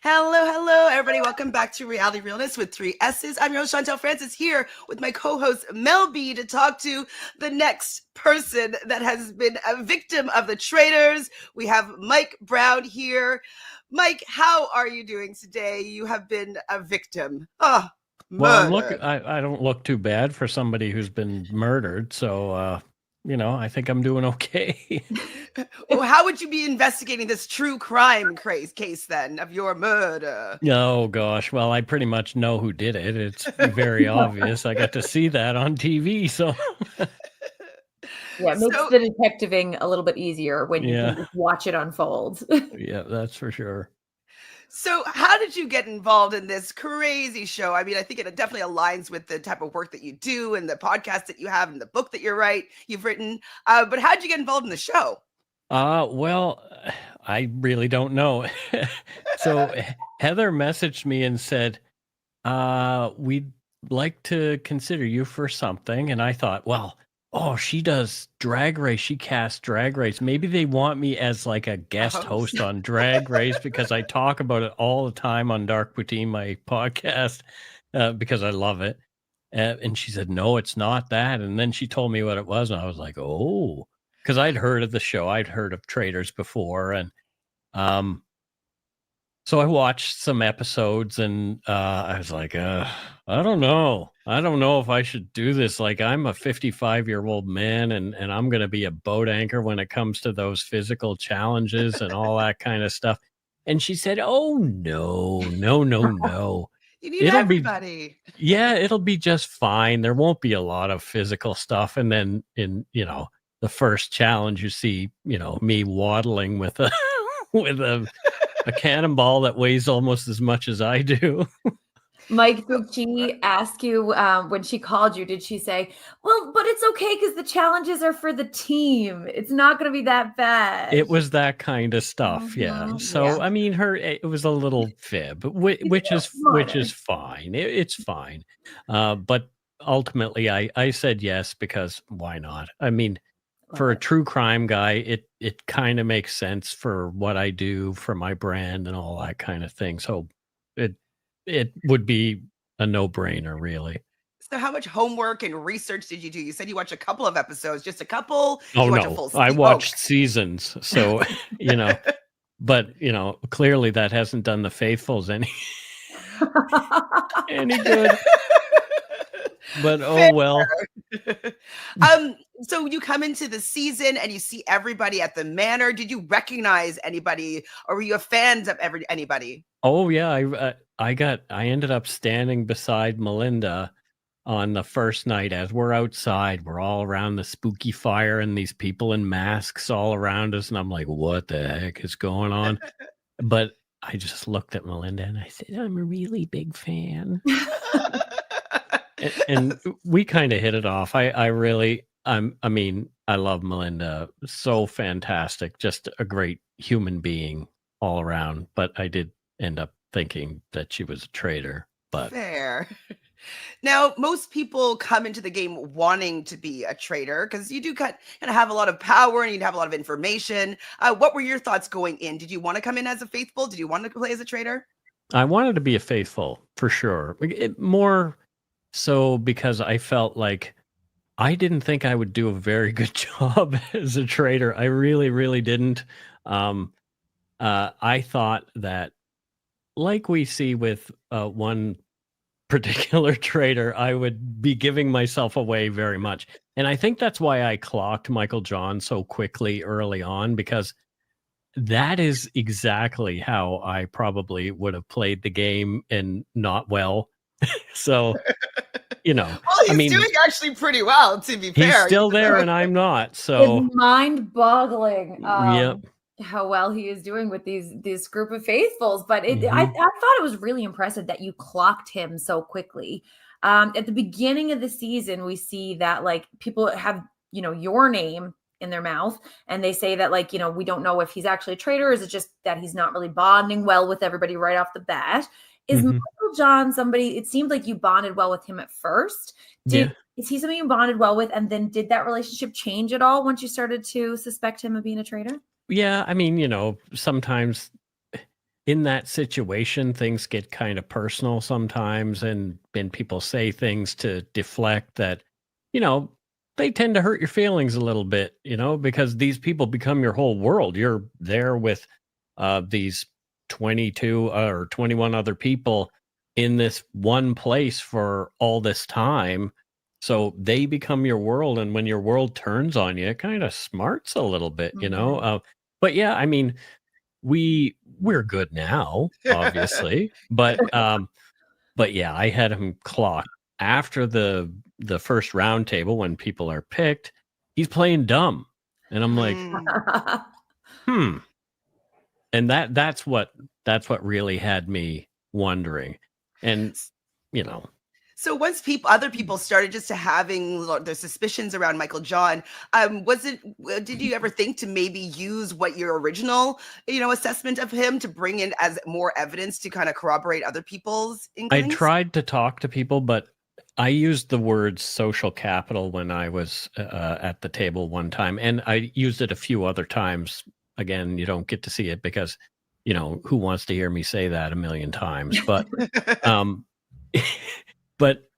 Hello, everybody. Welcome back to Reality Realness with 3 S's. I'm your host, Chantele Francis, here with my co-host, Mel B, to talk to the next person that has been a victim of the traitors. We have Mike Brown here. Mike, how are you doing today? You have been a victim. Oh, Well, murder. I don't look too bad for somebody who's been murdered. So, I think I'm doing okay. Well, how would you be investigating this true crime case then of your murder? Oh, gosh. Well, I pretty much know who did it. It's very obvious. I got to see that on TV. So, Yeah, it makes So, the detectiving a little bit easier when you can yeah, just watch it unfold. yeah, that's for sure. So, how did you get involved in this crazy show? I mean, I think it definitely aligns with the type of work that you do and the podcast that you have and the book that you've written. But how did you get involved in the show? Well, I really don't know. So, Heather messaged me and said, we'd like to consider you for something. And I thought, well, oh, she does Drag Race. She casts Drag Race. Maybe they want me as like a guest host. host on Drag Race because I talk about it all the time on Dark Poutine, my podcast, because I love it. And she said, no, it's not that. And then she told me what it was. And I was like, oh, because I'd heard of the show. I'd heard of Traitors before. And um, so I watched some episodes and I was like, I don't know. I don't know if I should do this. Like, I'm a 55-year-old man and I'm going to be a boat anchor when it comes to those physical challenges and all that kind of stuff. And she said, oh, no. You need It'll be, everybody. yeah, it'll be just fine. There won't be a lot of physical stuff. And then the first challenge, you see, me waddling with a, with a cannonball that weighs almost as much as I do. Mike, did she ask you when she called you, did she say, well, but it's okay because the challenges are for the team. It's not going to be that bad. It was that kind of stuff, yeah. So Yeah. I mean, it was a little fib, which is fine. It's fine, but ultimately, I said yes because why not? I mean, for a true crime guy, it kind of makes sense for what I do for my brand and all that kind of thing. So it would be a no-brainer, really. So, how much homework and research did you do? You said you watched a couple of episodes, just a couple. Did Oh you watch a no, full I season? watched seasons, so but clearly that hasn't done the faithfuls any good. But oh well. So you come into the season and you see everybody at the manor. Did you recognize anybody, or were you a fan of anybody? Oh yeah, I ended up standing beside Melinda on the first night as we're outside. We're all around the spooky fire and these people in masks all around us, and I'm like, what the heck is going on? But I just looked at Melinda and I said, I'm a really big fan. and we kind of hit it off. I mean, I love Melinda. So fantastic. Just a great human being all around. But I did end up thinking that she was a traitor. But Fair. Now, most people come into the game wanting to be a traitor because you do kind of have a lot of power and you have a lot of information. What were your thoughts going in? Did you want to come in as a faithful? Did you want to play as a traitor? I wanted to be a faithful for sure. More so because I felt like I didn't think I would do a very good job as a traitor. I really, really didn't. I thought that, like we see with one particular traitor, I would be giving myself away very much. And I think that's why I clocked Michael John so quickly early on, because that is exactly how I probably would have played the game and not well. So, well, he's doing actually pretty well, to be fair. He's still there and I'm not. So it's mind-boggling. Yep. How well he is doing with this group of faithfuls. But I thought it was really impressive that you clocked him so quickly. At the beginning of the season, we see that like people have, your name in their mouth and they say that like, we don't know if he's actually a traitor, or is it just that he's not really bonding well with everybody right off the bat? Is Michael John somebody, it seemed like you bonded well with him at first. Is he somebody you bonded well with? And then did that relationship change at all once you started to suspect him of being a traitor? Yeah, I mean, sometimes in that situation, things get kind of personal sometimes, and people say things to deflect that, they tend to hurt your feelings a little bit, because these people become your whole world. You're there with these 22 or 21 other people in this one place for all this time. So they become your world. And when your world turns on you, it kind of smarts a little bit, but yeah, I mean, we're good now, obviously, but yeah, I had him clocked after the first round table when people are picked. He's playing dumb, and I'm like, and that's what really had me wondering, and So once other people started just to having their suspicions around Michael John, did you ever think to maybe use what your original, assessment of him to bring in as more evidence to kind of corroborate other people's inklings? I tried to talk to people, but I used the word social capital when I was at the table one time, and I used it a few other times. Again, you don't get to see it because, who wants to hear me say that a million times? But, but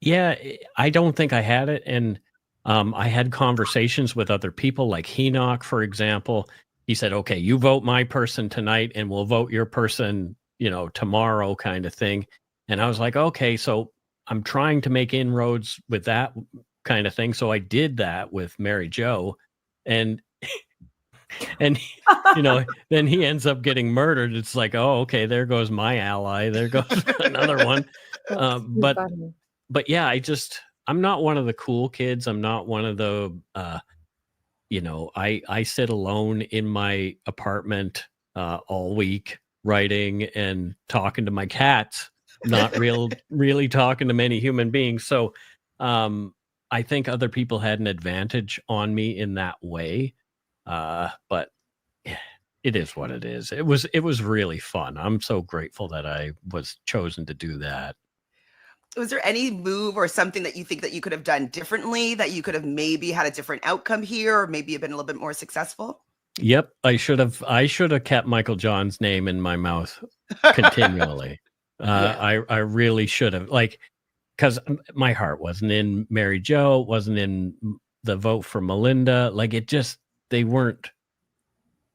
yeah, I don't think I had it. And I had conversations with other people, like Enoch, for example. He said, okay, you vote my person tonight and we'll vote your person, tomorrow, kind of thing. And I was like, okay, so I'm trying to make inroads with that kind of thing. So I did that with Mary Jo, and and then he ends up getting murdered. It's like, oh, okay, there goes my ally. There goes another one. But yeah, I'm not one of the cool kids. I'm not one of the, I sit alone in my apartment all week writing and talking to my cats, not really talking to many human beings. So I think other people had an advantage on me in that way. But it is what it is. It was really fun. I'm so grateful that I was chosen to do that. Was there any move or something that you think that you could have done differently, that you could have maybe had a different outcome here, or maybe have been a little bit more successful? Yep, I should have kept Michael John's name in my mouth continually. I really should have, because my heart wasn't in Mary Jo, wasn't in the vote for Melinda. They weren't,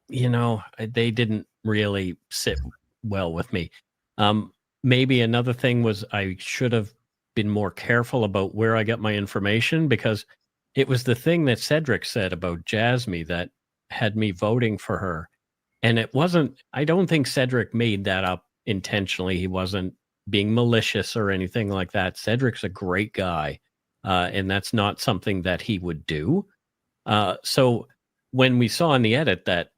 they didn't really sit well with me. Maybe another thing was I should have been more careful about where I got my information, because it was the thing that Cedric said about Jasmine that had me voting for her. And I don't think Cedric made that up intentionally. He wasn't being malicious or anything like that. Cedric's a great guy. And that's not something that he would do. So when we saw in the edit that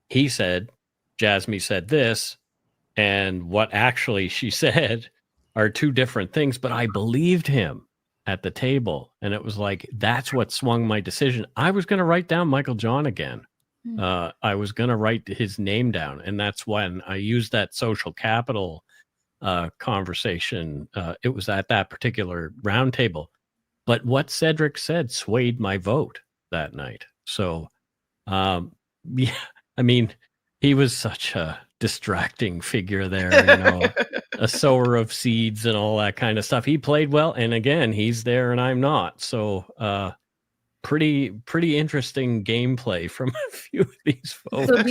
he said, Jasmine said this, and what actually she said are two different things, but I believed him at the table. And it was like, that's what swung my decision. I was going to write down Michael John again. I was going to write his name down. And that's when I used that social capital conversation. It was at that particular round table. But what Cedric said swayed my vote that night. So, yeah, I mean, he was such a distracting figure there, a sower of seeds and all that kind of stuff. He played well, and again, he's there and I'm not. So pretty interesting gameplay from a few of these folks. So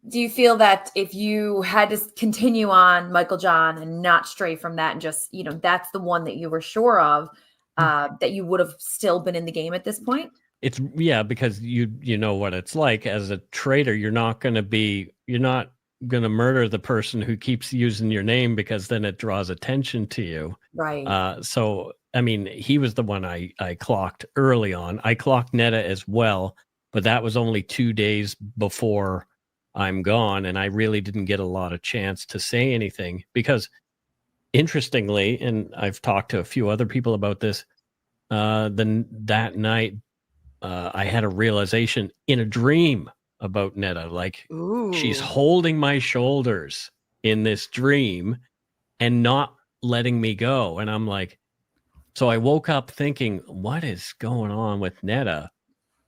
do you feel that if you had to continue on Michael John and not stray from that, and just, that's the one that you were sure of, that you would have still been in the game at this point? It's because you know what it's like as a traitor. You're not going to murder the person who keeps using your name, because then it draws attention to you. Right. So, I mean, he was the one I clocked early on. I clocked Netta as well, but that was only 2 days before I'm gone. And I really didn't get a lot of chance to say anything, because interestingly, and I've talked to a few other people about this, then that night, I had a realization in a dream about Netta. She's holding my shoulders in this dream and not letting me go. And I'm like, so I woke up thinking, what is going on with Netta?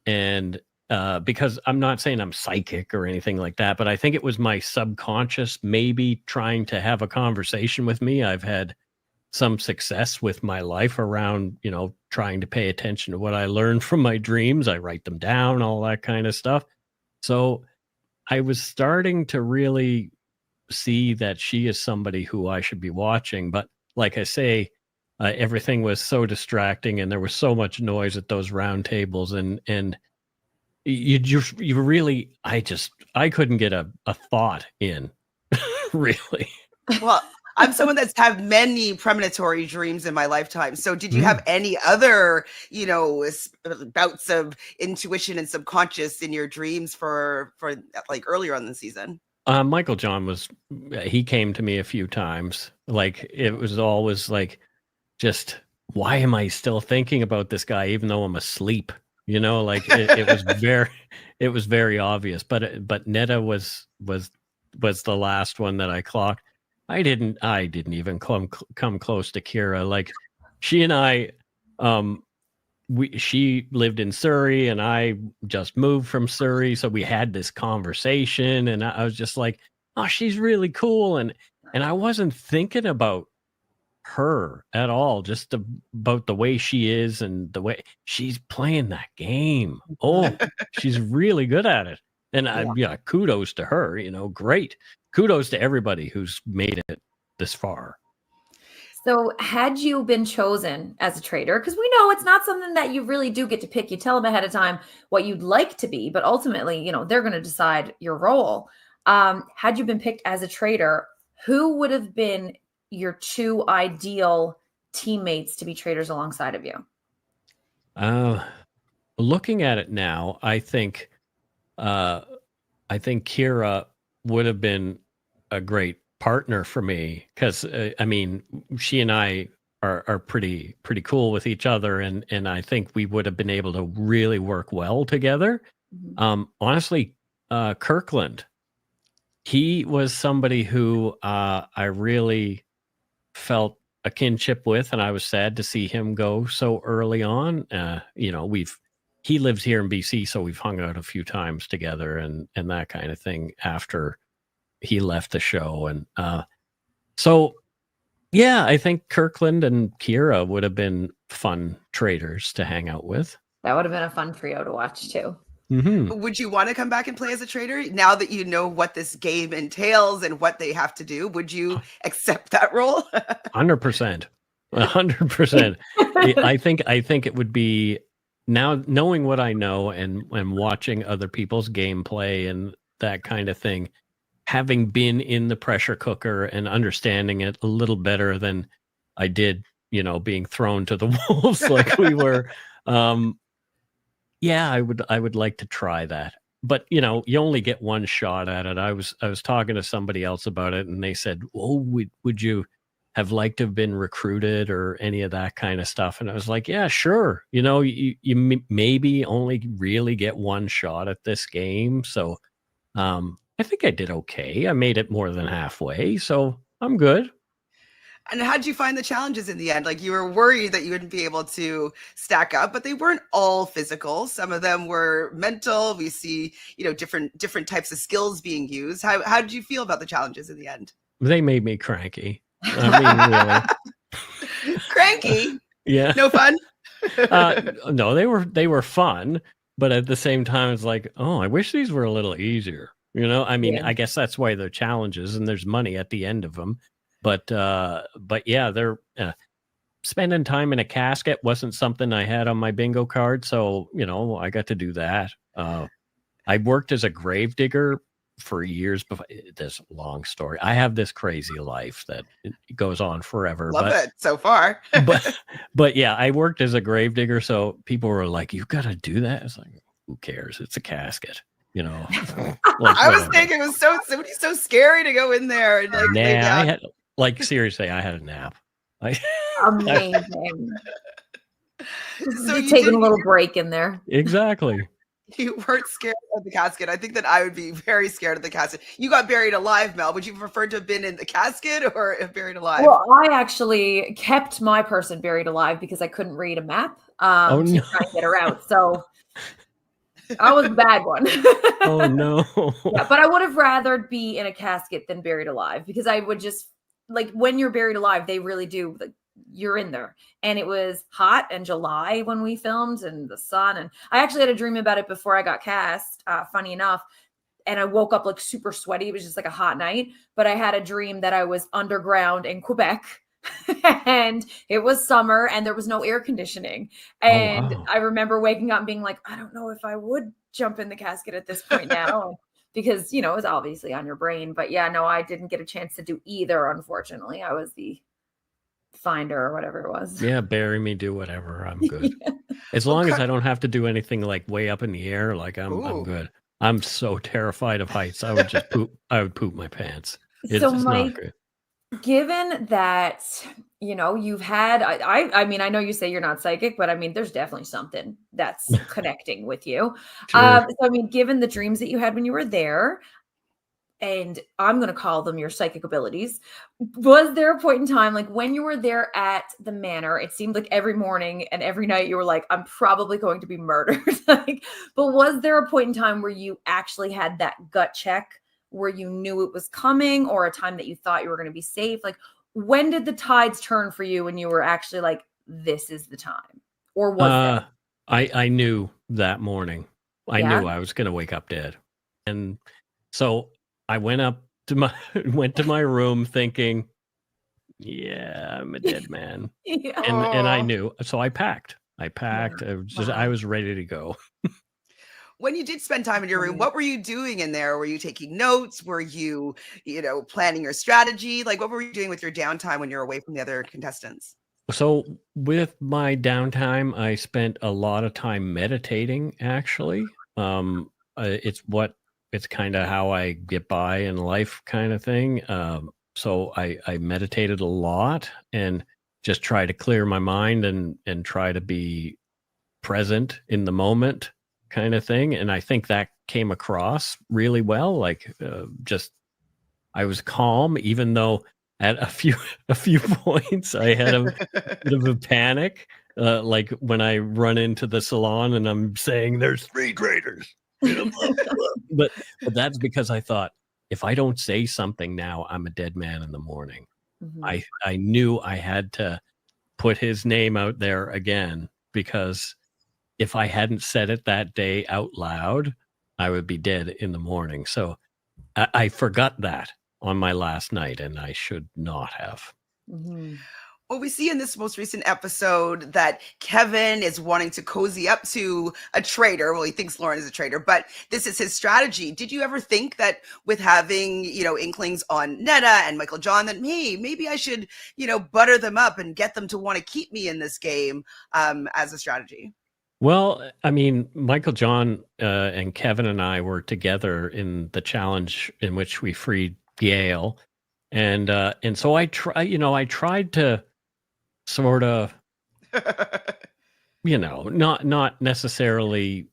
And because I'm not saying I'm psychic or anything like that, but I think it was my subconscious maybe trying to have a conversation with me. I've had some success with my life around, trying to pay attention to what I learned from my dreams. I write them down, all that kind of stuff. So I was starting to really see that she is somebody who I should be watching. But like I say, everything was so distracting and there was so much noise at those round tables, and you really, I couldn't get a thought in really. Well, I'm someone that's had many premonitory dreams in my lifetime. So did you have any other, bouts of intuition and subconscious in your dreams for like earlier on the season? Michael John he came to me a few times. Like, it was always like, just, why am I still thinking about this guy even though I'm asleep? Like it was very obvious. But Netta was the last one that I clocked. I didn't even come close to Kira. Like, she and I, she lived in Surrey and I just moved from Surrey. So we had this conversation and I was just like, oh, she's really cool. And I wasn't thinking about her at all, just about the way she is and the way she's playing that game. Oh, she's really good at it. And kudos to her, great. Kudos to everybody who's made it this far. So had you been chosen as a traitor, because we know it's not something that you really do get to pick. You tell them ahead of time what you'd like to be, but ultimately, they're going to decide your role. Had you been picked as a traitor, who would have been your two ideal teammates to be traitors alongside of you? Looking at it now, I think Kira would have been a great partner for me, because she and I are pretty cool with each other, and I think we would have been able to really work well together. Honestly, Kirkland, he was somebody who I really felt a kinship with, and I was sad to see him go so early on. He lives here in BC, so we've hung out a few times together and that kind of thing after he left the show. And so, yeah, I think Kirkland and Kira would have been fun traitors to hang out with. That would have been a fun trio to watch too. Mm-hmm. Would you want to come back and play as a traitor now that you know what this game entails and what they have to do? Would you accept that role? 100%. 100%. I think it would be, now knowing what I know and watching other people's gameplay and that kind of thing, having been in the pressure cooker and understanding it a little better than I did, being thrown to the wolves like we were. Yeah, I would like to try that. But, you only get one shot at it. I was talking to somebody else about it, and they said, "Oh, would you have liked to have been recruited or any of that kind of stuff?" And I was like, "Yeah, sure. You maybe only really get one shot at this game." So, I think I did okay. I made it more than halfway, so I'm good. And how did you find the challenges in the end? Like, you were worried that you wouldn't be able to stack up, but they weren't all physical. Some of them were mental. We see, different types of skills being used. How did you feel about the challenges in the end? They made me cranky. I mean, really. Cranky? Yeah. No fun? No, they were fun, but at the same time, it's like, oh, I wish these were a little easier. I guess that's why they're challenges, and there's money at the end of them. But yeah, they're spending time in a casket wasn't something I had on my bingo card, so I got to do that. I worked as a gravedigger for years before. This long story. I have this crazy life that goes on forever. Love it so far. but yeah, I worked as a gravedigger, so people were like, "You've got to do that." It's like, who cares? It's a casket. I was thinking it was so scary to go in there and seriously, I had a nap. Amazing. So you're taking a little break in there. Exactly. You weren't scared of the casket. I think that I would be very scared of the casket. You got buried alive, Mel. Would you prefer to have been in the casket or buried alive? Well, I actually kept my person buried alive because I couldn't read a map to try and get her out. So I was the bad one. Oh no. Yeah, but I would have rather be in a casket than buried alive, because I would just, like, when you're buried alive, they really do, like, you're in there. And it was hot in July when we filmed, and the sun, and I actually had a dream about it before I got cast, funny enough. And I woke up like super sweaty. It was just like a hot night, but I had a dream that I was underground in Quebec and it was summer and there was no air conditioning. And wow. I remember waking up and being like, I don't know if I would jump in the casket at this point now. Because, you know, it was obviously on your brain. But yeah, no, I didn't get a chance to do either, unfortunately. I was the finder or whatever it was. Yeah, bury me, do whatever. I'm good. Yeah. As long as I don't have to do anything like way up in the air, like I'm good. I'm so terrified of heights. I would just poop. I would poop my pants. It's So, just Mike, not good. given that, you know, you've had, I mean, I know you say you're not psychic, but I mean, there's definitely something that's connecting with you. Sure. So, I mean, given the dreams that you had when you were there, and I'm going to call them your psychic abilities, was there a point in time, like when you were there at the manor, it seemed like every morning and every night you were like, I'm probably going to be murdered. Like, but was there a point in time where you actually had that gut check where you knew it was coming, or a time that you thought you were going to be safe? Like, when did the tides turn for you and you were actually like, this is the time? Or was there? I knew that morning. I Yeah? knew I was going to wake up dead. And so I went to my room thinking, yeah, I'm a dead man. Yeah. And I knew. So I packed. I Wow. was ready to go. When you did spend time in your room, what were you doing in there? Were you taking notes? Were you, planning your strategy? Like, what were you doing with your downtime when you're away from the other contestants? So with my downtime, I spent a lot of time meditating, actually. It's kind of how I get by in life, kind of thing. So I meditated a lot and just try to clear my mind and try to be present in the moment, kind of thing. And I think that came across really well. Like, just I was calm, even though at a few points I had a bit of a panic. Like when I run into the salon and I'm saying there's 3 traitors. But that's because I thought, if I don't say something now, I'm a dead man in the morning. Mhm. I knew I had to put his name out there again, because if I hadn't said it that day out loud, I would be dead in the morning. So I forgot that on my last night, and I should not have. Mhm. Well, we see in this most recent episode that Kevin is wanting to cozy up to a traitor. Well, he thinks Lauren is a traitor, but this is his strategy. Did you ever think that with having, inklings on Netta and Michael John, that, hey, maybe I should, butter them up and get them to want to keep me in this game as a strategy? Well, I mean, Michael John and Kevin and I were together in the challenge in which we freed Gail, and so I tried to sort of, not necessarily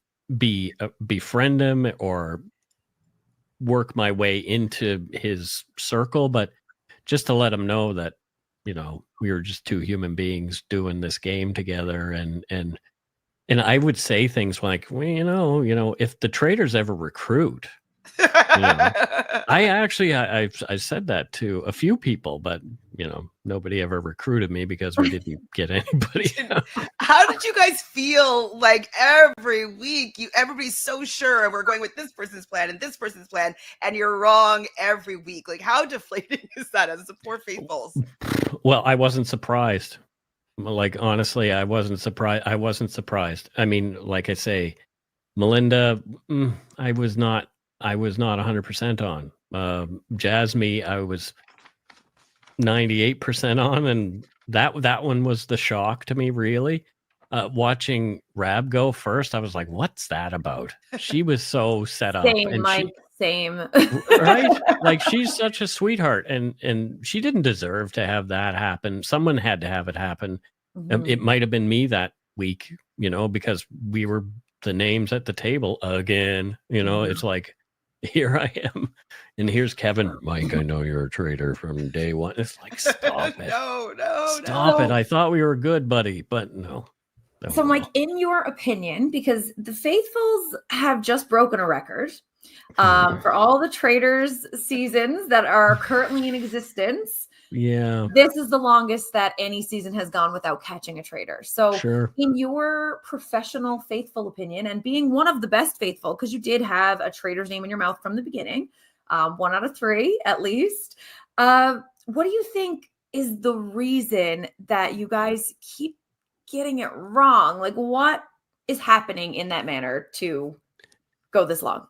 befriend him or work my way into his circle, but just to let him know that, we were just 2 human beings doing this game together. And I would say things like, well, if the traitors ever recruit, I said that to a few people, but nobody ever recruited me because we didn't get anybody. How did you guys feel like every week everybody's so sure we're going with this person's plan and this person's plan, and you're wrong every week? Like, how deflating is that as the poor faithfuls? Well, I wasn't surprised. Like, honestly, I wasn't surprised. I mean, like I say, Melinda, I was not 100% on. Jasmine, I was 98% on, and that one was the shock to me, really. Watching Rab go first, I was like, what's that about? She was so set up. Same, And Mike. Same. right? Like, she's such a sweetheart, and she didn't deserve to have that happen. Someone had to have it happen. It might have been me that week, because we were the names at the table again. It's like, here I am, and here's Kevin. Mike, I know you're a traitor from day one. It's like, stop it. No. Stop it. I thought we were good, buddy, but no. So, Mike, in your opinion, because the Faithfuls have just broken a record for all the Traitors seasons that are currently in existence. Yeah. This is the longest that any season has gone without catching a traitor. So, in your professional Faithful opinion, and being one of the best Faithful, because you did have a traitor's name in your mouth from the beginning, 1 out of 3 at least, what do you think is the reason that you guys keep getting it wrong? Like, what is happening in that manner to go this long?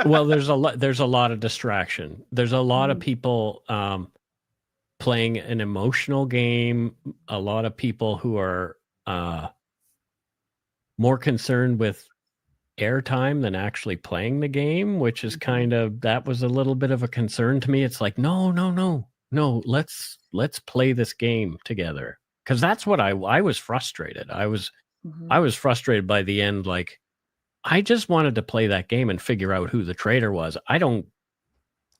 Well, there's a lot of distraction. There's a lot of people playing an emotional game, a lot of people who are more concerned with airtime than actually playing the game, which is that was a little bit of a concern to me. It's like, no, let's play this game together. Because that's what I was frustrated. I was frustrated by the end. Like, I just wanted to play that game and figure out who the traitor was. I don't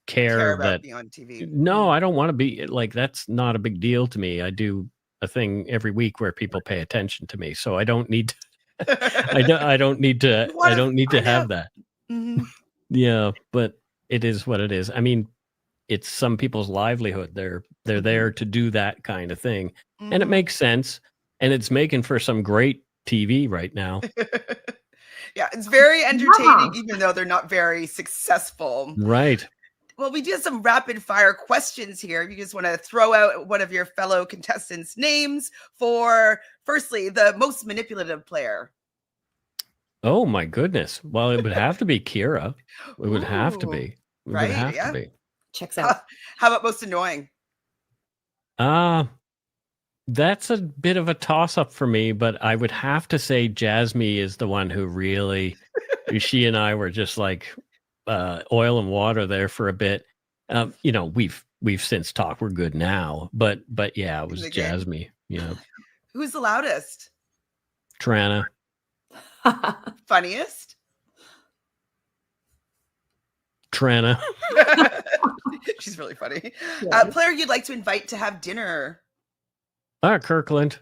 care about that being on TV. No, I don't want to be like, that's not a big deal to me. I do a thing every week where people pay attention to me, so I don't need to I don't need to have that. Yeah, but it is what it is. I mean, it's some people's livelihood. They're there to do that kind of thing. And it makes sense. And it's making for some great TV right now. Yeah, it's very entertaining, even though they're not very successful. Right. Well, we do have some rapid fire questions here. If you just want to throw out one of your fellow contestants' names for, firstly, the most manipulative player. Oh my goodness. Well, it would have to be Kira. It would have to be. It would have to be. Checks out. How about most annoying? That's a bit of a toss-up for me, but I would have to say Jasmine is the one who really, she and I were just like oil and water there for a bit. You know, we've since talked. We're good now, but yeah, it was Jasmine. Yeah. Who's the loudest? Trana. Funniest? Trana. She's really funny. Player you'd like to invite to have dinner? Kirkland.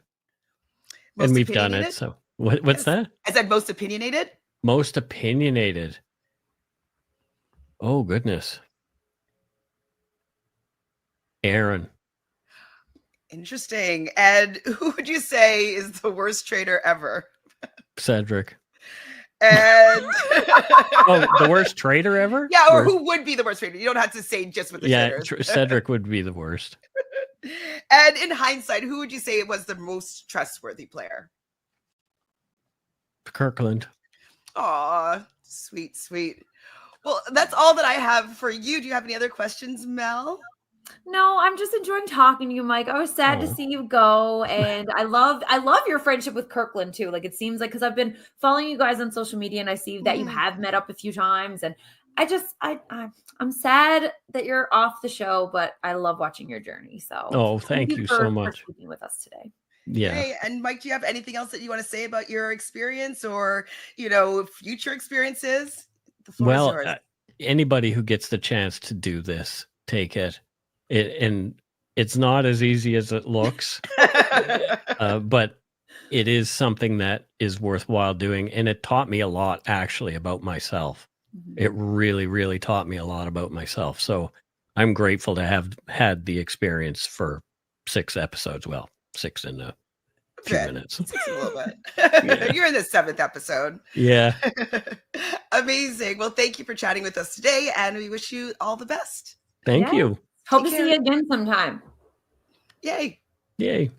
Most and we've done it. So what's that? I said most opinionated. Most opinionated. Oh goodness. Aaron. Interesting. And who would you say is the worst traitor ever? Cedric. And oh, the worst traitor ever? Yeah, or who would be the worst traitor? You don't have to say just with the traitors. Cedric would be the worst. And in hindsight, who would you say was the most trustworthy player? Kirkland. Aw, sweet, sweet. Well, that's all that I have for you. Do you have any other questions, Mel? No, I'm just enjoying talking to you, Mike. I was sad to see you go, and I love your friendship with Kirkland too. Like, it seems like, because I've been following you guys on social media, and I see that you have met up a few times, and I'm sad that you're off the show, but I love watching your journey. So, thank you so much for speaking with us today. Yeah. Hey, and Mike, do you have anything else that you want to say about your experience or future experiences? The floor is yours. Anybody who gets the chance to do this, take it. And it's not as easy as it looks, but it is something that is worthwhile doing. And it taught me a lot, actually, about myself. It really, really taught me a lot about myself. So I'm grateful to have had the experience for 6 episodes. Well, 6 in a few minutes. 6 a little bit. You're in the 7th episode. Yeah. Amazing. Well, thank you for chatting with us today, and we wish you all the best. Thank you. Hope to see you again sometime. Yay. Yay.